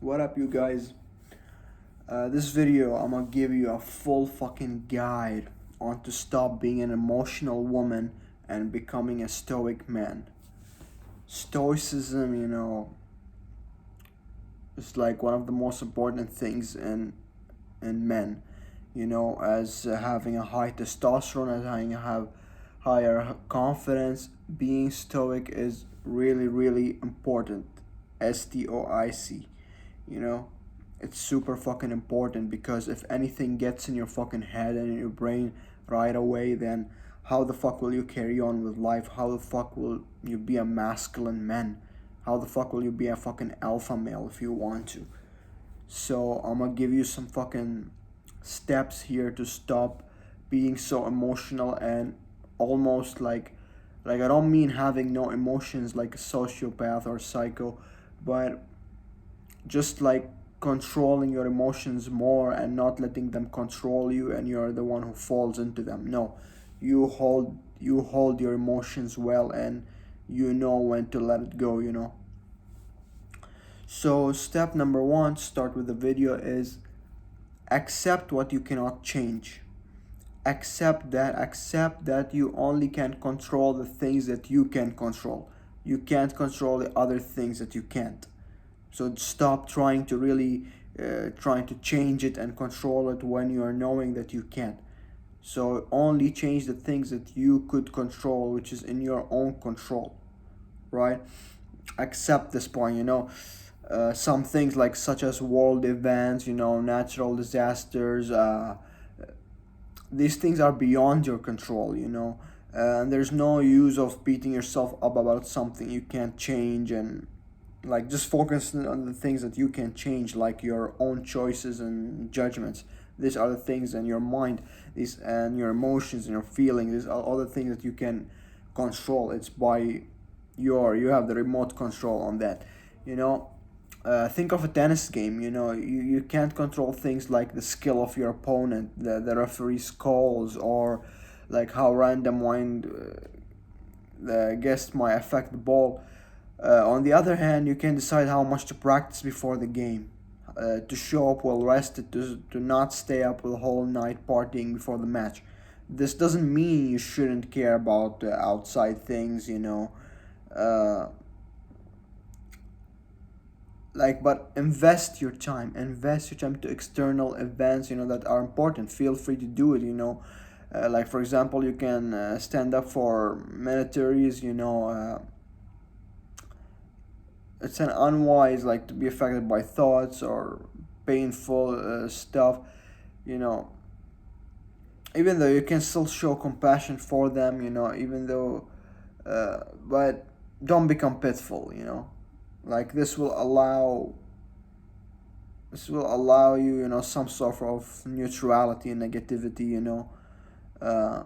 What up, you guys? This video, I'm gonna give you a full fucking guide on to stop being an emotional woman and becoming a stoic man. Stoicism, is like one of the most important things in men. As having a high testosterone, as having have higher confidence, being stoic is really really important. STOIC. You know, it's super fucking important because if anything gets in your fucking head and in your brain right away, then how the fuck will you carry on with life? How the fuck will you be a masculine man? How the fuck will you be a fucking alpha male if you want to? So I'm gonna give you some fucking steps here to stop being so emotional and almost like I don't mean having no emotions like a sociopath or psycho, but just like controlling your emotions more and not letting them control you and you're the one who falls into them. No, you hold your emotions well and you know when to let it go. So step number 1 to start with the video is accept what you cannot change. Accept that you only can control the things that you can control. You can't control the other things that you can't. So stop trying to really trying to change it and control it when you are knowing that you can't. So only change the things that you could control, which is in your own control, right? Accept this point. Some things like such as world events, natural disasters, these things are beyond your control. And there's no use of beating yourself up about something you can't change, and like just focus on the things that you can change, like your own choices and judgments. These are the things in your mind, these and your emotions and your feelings. These are all the things that you can control. It's by you have the remote control on that. you know think of a tennis game. You can't control things like the skill of your opponent, the referee's calls, or like how random wind the guest might affect the ball. On the other hand, you can decide how much to practice before the game, to show up well rested, to not stay up the whole night partying before the match. This doesn't mean you shouldn't care about outside things. Uh, but invest your time to external events that are important. Feel free to do it. Like for example, you can stand up for militaries. It's an unwise like to be affected by thoughts or painful stuff you know even though you can still show compassion for them, even though but don't become pitiful. Like this will allow you some sort of neutrality and negativity, uh,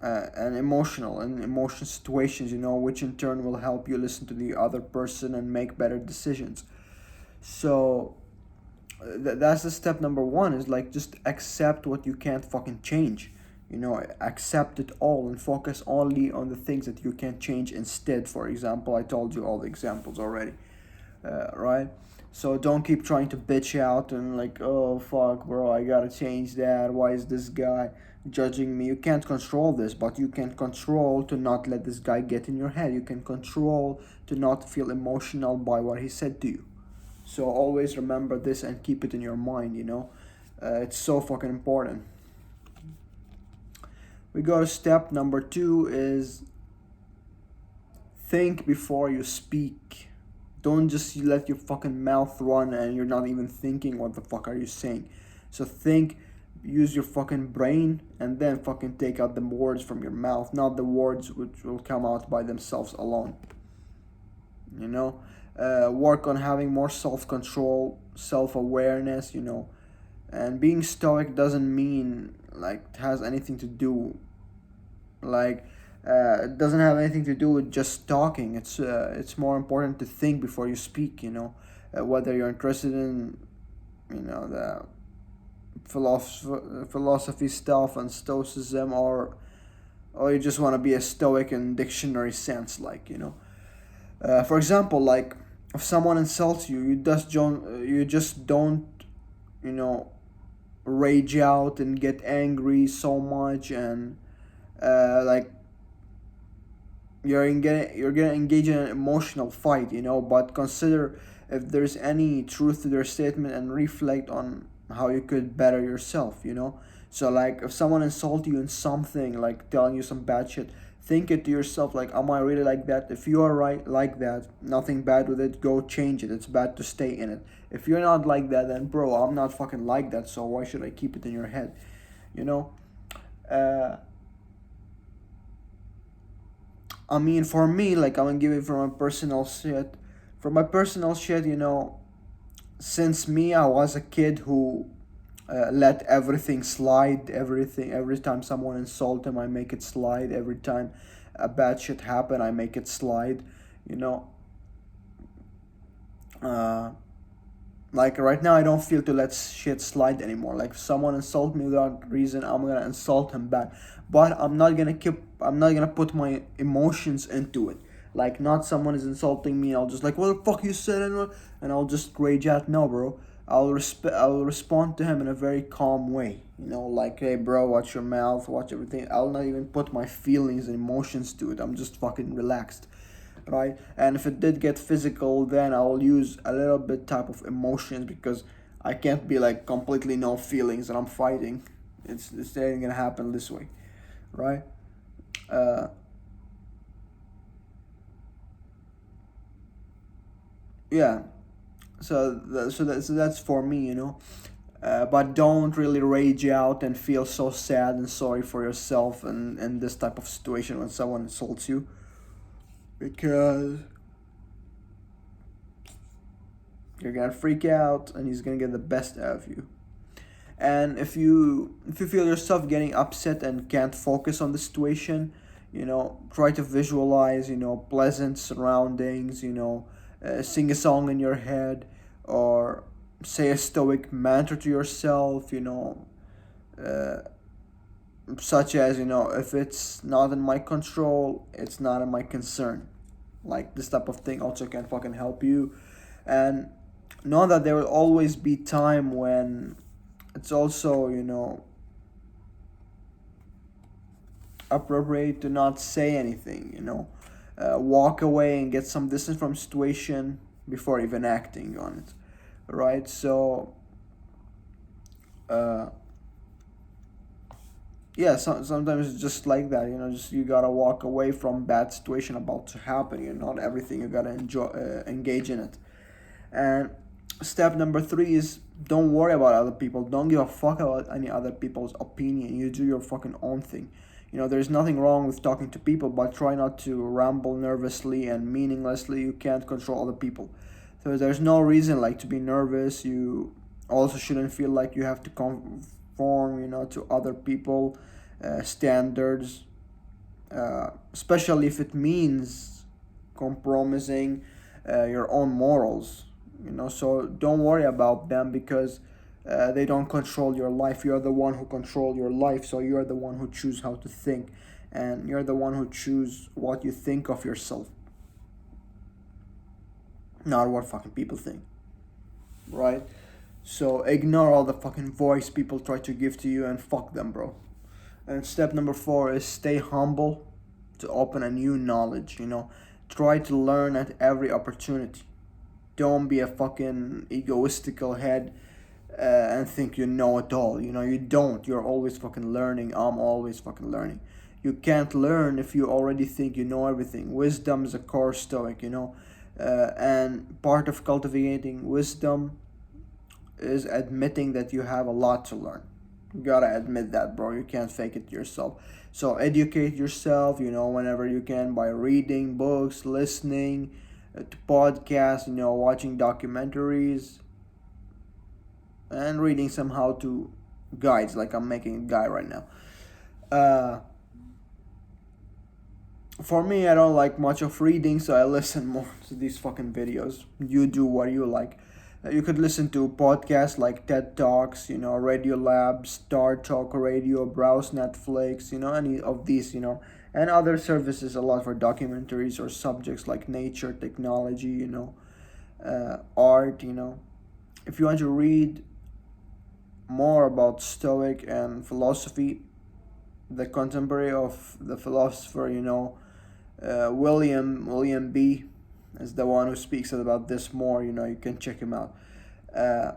and emotion situations, which in turn will help you listen to the other person and make better decisions. So that's the step number 1, is like just accept what you can't fucking change. Accept it all and focus only on the things that you can change instead. For example, I told you all the examples already, right? So don't keep trying to bitch out and like, oh fuck, bro, I gotta change that. Why is this guy judging me? You can't control this, but you can control to not let this guy get in your head. You can control to not feel emotional by what he said to you. So always remember this and keep it in your mind. It's so fucking important. We go to step number 2 is think before you speak. Don't just let your fucking mouth run and you're not even thinking what the fuck are you saying. So think, use your fucking brain, and then fucking take out the words from your mouth, not the words which will come out by themselves alone. Work on having more self-control, self-awareness. And being stoic doesn't mean like it has anything to do like it doesn't have anything to do with just talking. It's more important to think before you speak. Whether you're interested in the philosophy stuff and stoicism, or you just want to be a stoic in dictionary sense, for example, like if someone insults you, you just don't, you know, rage out and get angry so much, and like you're gonna engage in an emotional fight, you know. But consider if there's any truth to their statement and reflect on how you could better yourself, you know. So like if someone insults you in something, like telling you some bad shit, think it to yourself like, am I really like that? If you are right like that, nothing bad with it, go change it. It's bad to stay in it. If you're not like that, then bro, I'm not fucking like that, so why should I keep it in your head, you know? uh I mean, for me, like, I'm gonna give it from my personal shit. From my personal shit, you know, since me, I was a kid who let everything slide. Everything, every time someone insult him, I make it slide. Every time a bad shit happen, I make it slide. You know, uh, like right now, I don't feel to let shit slide anymore. Like if someone insult me without reason, I'm gonna insult him back. But I'm not gonna keep. I'm not gonna put my emotions into it. Like not someone is insulting me, I'll just like, what the fuck you said, and I'll just rage out. No, bro. I'll respond to him in a very calm way. You know, like, hey, bro, watch your mouth, watch everything. I'll not even put my feelings and emotions to it. I'm just fucking relaxed, right? And if it did get physical, then I'll use a little bit type of emotions, because I can't be like completely no feelings and I'm fighting. It's ain't gonna happen this way, right? Uh, yeah. So that's for me, you know. But don't really rage out and feel so sad and sorry for yourself in this type of situation when someone insults you, because you're gonna freak out and he's gonna get the best out of you. And if you feel yourself getting upset and can't focus on the situation, you know, try to visualize, you know, pleasant surroundings, you know, sing a song in your head, or say a stoic mantra to yourself, you know, uh, such as, you know, if it's not in my control, it's not in my concern. Like this type of thing also can fucking help you. And know that there will always be time when it's also, you know, appropriate to not say anything, you know. Walk away and get some distance from situation before even acting on it, right? So uh, yeah, sometimes it's just like that, you know. Just you gotta walk away from bad situation about to happen. You know, not everything you gotta enjoy, engage in it. And step number three is, don't worry about other people. Don't give a fuck about any other people's opinion. You do your fucking own thing. You know, there's nothing wrong with talking to people, but try not to ramble nervously and meaninglessly. You can't control other people. So there's no reason like to be nervous. You also shouldn't feel like you have to conform, you know, to other people standards, especially if it means compromising your own morals, you know. So don't worry about them, because they don't control your life. You're the one who control your life, so you're the one who choose how to think, and you're the one who choose what you think of yourself, not what fucking people think, right? So ignore all the fucking voice people try to give to you, and fuck them, bro. And step number four is stay humble to open a new knowledge, you know. Try to learn at every opportunity. Don't be a fucking egoistical head and think you know it all. You know, you don't. You're always fucking learning. I'm always fucking learning. You can't learn if you already think you know everything. Wisdom is a core stoic, you know. And part of cultivating wisdom is admitting that you have a lot to learn. You gotta admit that, bro. You can't fake it yourself. So educate yourself, you know, whenever you can, by reading books, listening to podcasts, you know, watching documentaries, and reading some how to guides. Like I'm making a guide right now. Uh, for me, I don't like much of reading, so I listen more to these fucking videos. You do what you like. You could listen to podcasts like TED Talks, you know, Radio Lab, Star Talk Radio, browse Netflix, you know, any of these, you know, and other services a lot for documentaries or subjects like nature, technology, you know. art. You know, if you want to read more about Stoic and philosophy, the contemporary of the philosopher, you know, William B. is the one who speaks about this more. You know, you can check him out. Uh,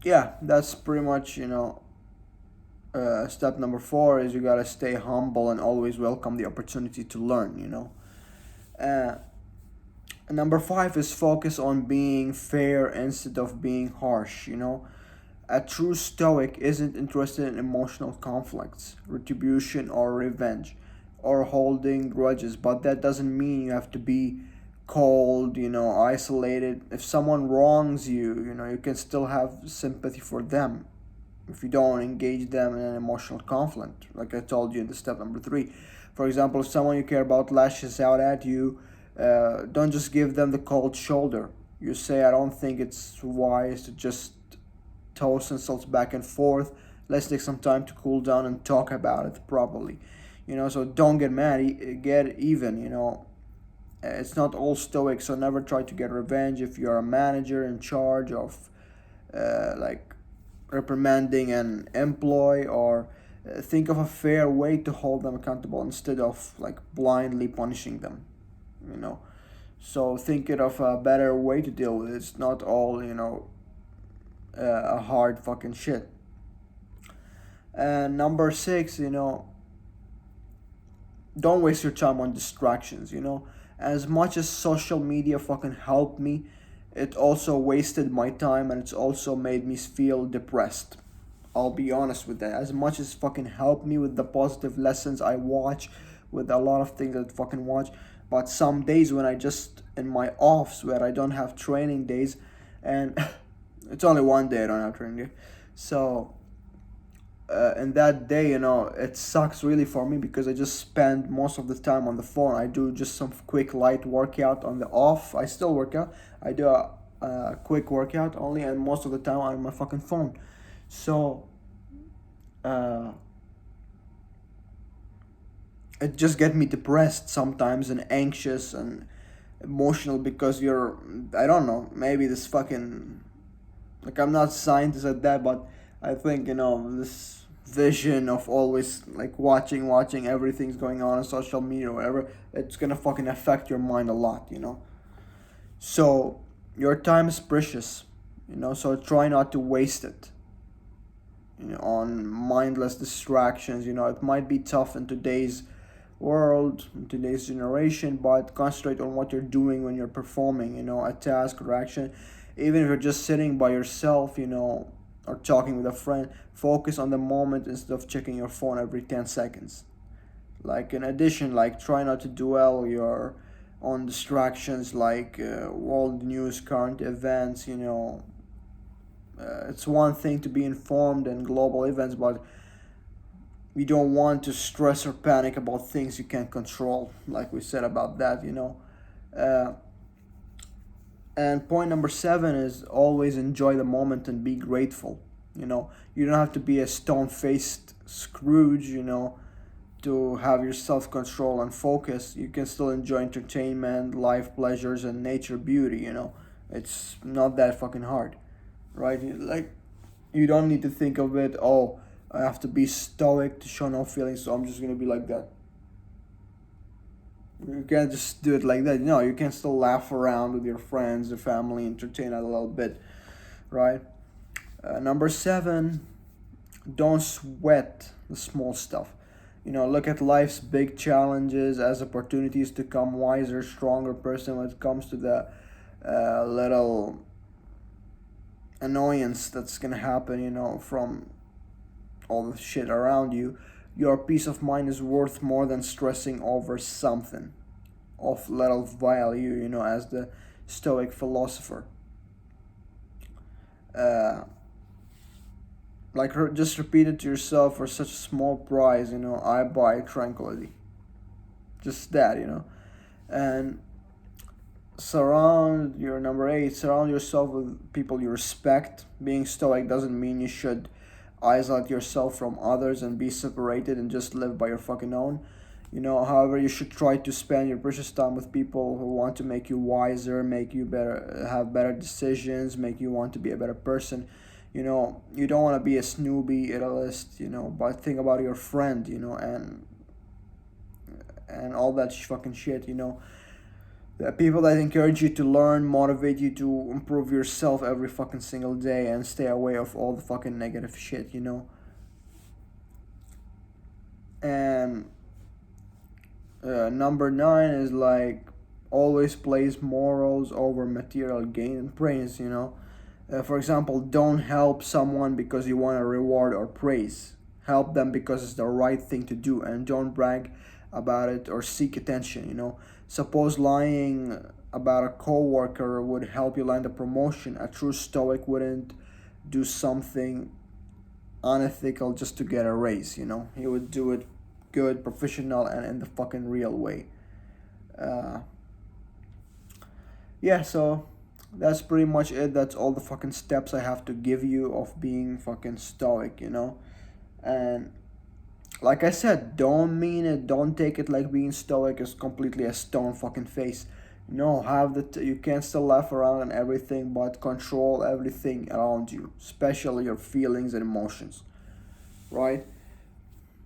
yeah, that's pretty much, you know, step number four is you gotta stay humble and always welcome the opportunity to learn. You know. Uh, Number five is focus on being fair instead of being harsh. You know, a true Stoic isn't interested in emotional conflicts, retribution, or revenge, or holding grudges, but that doesn't mean you have to be cold, you know, isolated. If someone wrongs you, you know, you can still have sympathy for them if you don't engage them in an emotional conflict, like I told you in the step number three. For example, if someone you care about lashes out at you, don't just give them the cold shoulder. You say, I don't think it's wise to just toss insults back and forth. Let's take some time to cool down and talk about it properly. You know, so don't get mad, get even, you know. It's not all stoic, so never try to get revenge if you're a manager in charge of like reprimanding an employee, or think of a fair way to hold them accountable instead of like blindly punishing them, you know. So think it of a better way to deal with it. It's not all, you know, a hard fucking shit. And number six, you know, don't waste your time on distractions, you know. As much as social media fucking helped me, it also wasted my time and it's also made me feel depressed. I'll be honest with that. As much as fucking helped me with the positive lessons I watch, with a lot of things that fucking watch, but some days when I just in my offs where I don't have training days, and it's only one day I don't have training day, so and that day, you know, it sucks really for me because I just spend most of the time on the phone. I do just some quick light workout on the off. I still work out. I do a quick workout only, and most of the time I'm on my fucking phone. So uh, it just get me depressed sometimes and anxious and emotional because you're, I don't know, maybe this fucking, like, I'm not a scientist at that, but I think, you know, this vision of always like watching everything's going on social media or whatever, it's gonna fucking affect your mind a lot, you know. So your time is precious, you know, so try not to waste it, you know, on mindless distractions. You know, it might be tough in today's world, in today's generation, but concentrate on what you're doing when you're performing, you know, a task or action. Even if you're just sitting by yourself, you know, or talking with a friend, focus on the moment instead of checking your phone every 10 seconds. Like, in addition, like, try not to dwell your on distractions like world news, current events, you know. It's one thing to be informed in global events, but we don't want to stress or panic about things you can't control, like we said about that, you know. Uh, and point number seven is always enjoy the moment and be grateful. You know, you don't have to be a stone faced Scrooge, you know, to have your self control and focus. You can still enjoy entertainment, life pleasures, and nature beauty, you know. It's not that fucking hard, right? Like, you don't need to think of it, oh, I have to be stoic to show no feelings, so I'm just gonna be like that. You can't just do it like that. No, you can still laugh around with your friends, your family, entertain a little bit, right? Number seven, don't sweat the small stuff. You know, look at life's big challenges as opportunities to become wiser, stronger person when it comes to the little annoyance that's gonna happen, you know, from all the shit around you. Your peace of mind is worth more than stressing over something of little value, you know, as the Stoic philosopher. Uh, like, just repeat it to yourself, for such a small price, you know, I buy tranquility. Just that, you know. And surround your number eight, surround yourself with people you respect. Being stoic doesn't mean you should isolate yourself from others and be separated and just live by your fucking own. You know, however, you should try to spend your precious time with people who want to make you wiser, make you better, have better decisions, make you want to be a better person. You know, you don't want to be a snooby idealist, you know, but think about your friend, you know, and all that fucking shit, you know. The people that encourage you to learn, motivate you to improve yourself every fucking single day and stay away of all the fucking negative shit, you know. And number nine is like always place morals over material gain and praise, you know. For example, don't help someone because you want a reward or praise. Help them because it's the right thing to do, and don't brag about it or seek attention, you know. Suppose lying about a coworker would help you land a promotion. A true stoic wouldn't do something unethical just to get a raise, you know. He would do it good, professional, and in the fucking real way. Uh, yeah, so that's pretty much it. That's all the fucking steps I have to give you of being fucking stoic, you know. And like I said, don't mean it. Don't take it like being stoic is completely a stone fucking face. No, you can still laugh around and everything, but control everything around you, especially your feelings and emotions, right?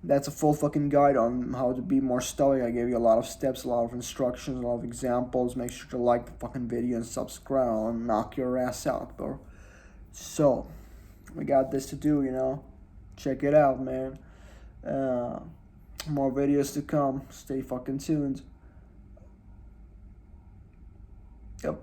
That's a full fucking guide on how to be more stoic. I gave you a lot of steps, a lot of instructions, a lot of examples. Make sure to like the fucking video and subscribe and knock your ass out, bro. So, we got this to do, you know. Check it out, man. Uh, More videos to come. Stay fucking tuned. Yep.